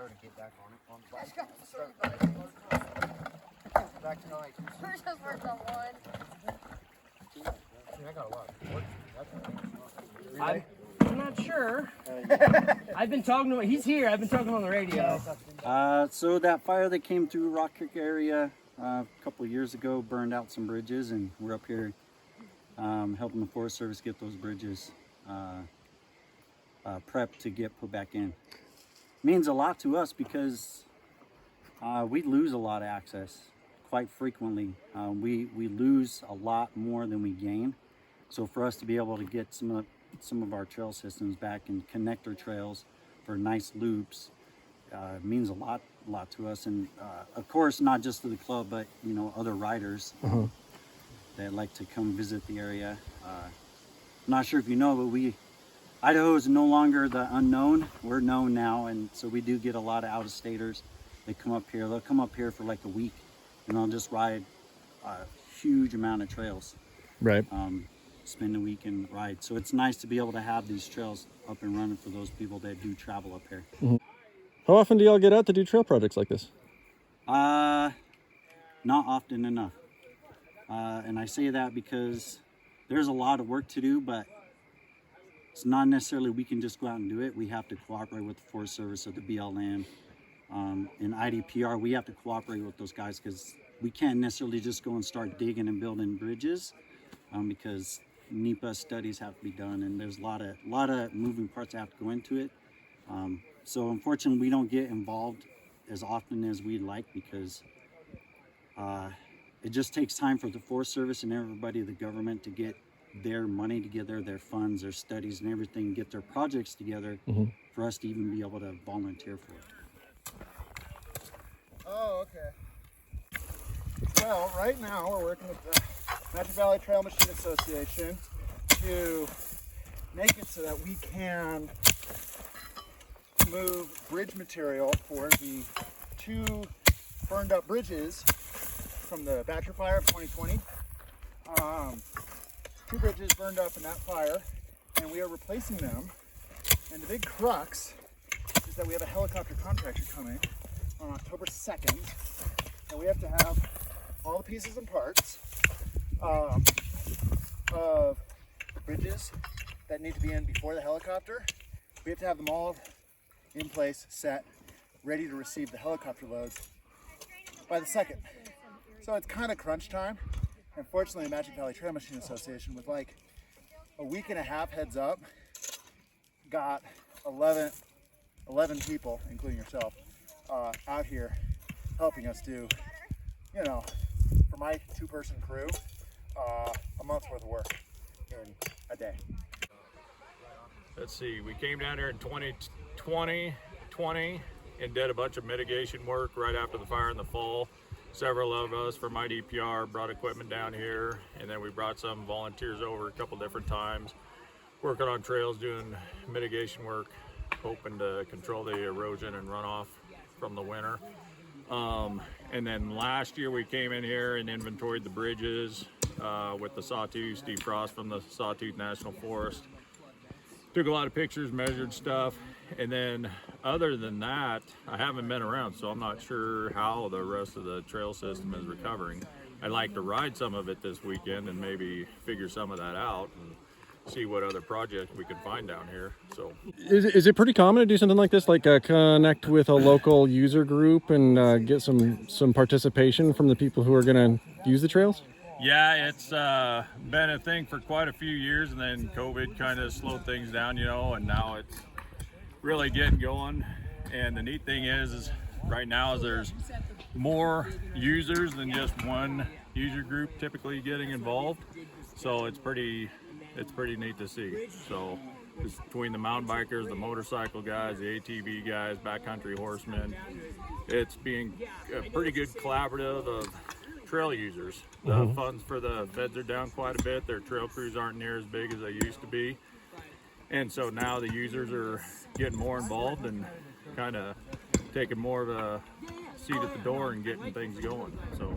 fire to get back on it. On the bike. Back tonight. We're just working on one. I got a lot of work to do. I'm not sure. I've been talking to him. He's here. I've been talking on the radio. So that fire that came through Rock Creek area a couple of years ago burned out some bridges, and we're up here helping the Forest Service get those bridges prepped to get put back in. Means a lot to us because we lose a lot of access quite frequently. We lose a lot more than we gain. So for us to be able to get some of our trail systems back and connector trails for nice loops means a lot to us, and of course not just to the club, but you know, other riders that like to come visit the area. I'm not sure if you know, but Idaho is no longer the unknown. We're known now, and so we do get a lot of out-of-staters. They come up here. They'll come up here for like a week, and they'll just ride a huge amount of trails. Right. Spend a week and ride. So it's nice to be able to have these trails up and running for those people that do travel up here. How often do y'all get out to do trail projects like this? Not often enough. And I say that because there's a lot of work to do, but it's not necessarily we can just go out and do it. We have to cooperate with the Forest Service or the BLM. In IDPR, we have to cooperate with those guys because we can't necessarily just go and start digging and building bridges because NEPA studies have to be done, and there's a lot of moving parts that have to go into it. So unfortunately, we don't get involved as often as we'd like because it just takes time for the Forest Service and everybody, the government, to get their money together, their funds, their studies, and everything, get their projects together for us to even be able to volunteer for it. Oh, okay. Well, right now we're working with the Magic Valley Trail Machine Association to make it so that we can move bridge material for the two burned up bridges from the Badger Fire of 2020. Two bridges burned up in that fire, and we are replacing them. And the big crux is that we have a helicopter contractor coming on October 2nd, and we have to have all the pieces and parts of the bridges that need to be in before the helicopter. We have to have them all in place, set, ready to receive the helicopter loads by the 2nd. So it's kind of crunch time. Unfortunately, Magic Valley Trail Machine Association, with like a week and a half heads up, got 11 people, including yourself, out here helping us do, you know, for my two-person crew, a month's worth of work in a day. Let's see, we came down here in 2020 and did a bunch of mitigation work right after the fire in the fall. Several of us from IDPR brought equipment down here, and then we brought some volunteers over a couple different times, working on trails, doing mitigation work, hoping to control the erosion and runoff from the winter. And then last year we came in here and inventoried the bridges with the Sawtooth, Steve Frost from the Sawtooth National Forest. Took a lot of pictures, measured stuff, and then other than that, I haven't been around, so I'm not sure how the rest of the trail system is recovering. I'd like to ride some of it this weekend and maybe figure some of that out and see what other projects we can find down here. So, Is it pretty common to do something like this, like connect with a local user group and get some participation from the people who are going to use the trails? yeah, it's been a thing for quite a few years, and then COVID kind of slowed things down, you know, and now it's really getting going. And the neat thing is right now is there's more users than just one user group typically getting involved. So it's pretty neat to see. So it's between the mountain bikers, the motorcycle guys, the ATV guys, backcountry horsemen, it's being a pretty good collaborative of trail users. The funds for the feds are down quite a bit. Their trail crews aren't near as big as they used to be. And so now the users are getting more involved and kind of taking more of a seat at the door and getting things going. So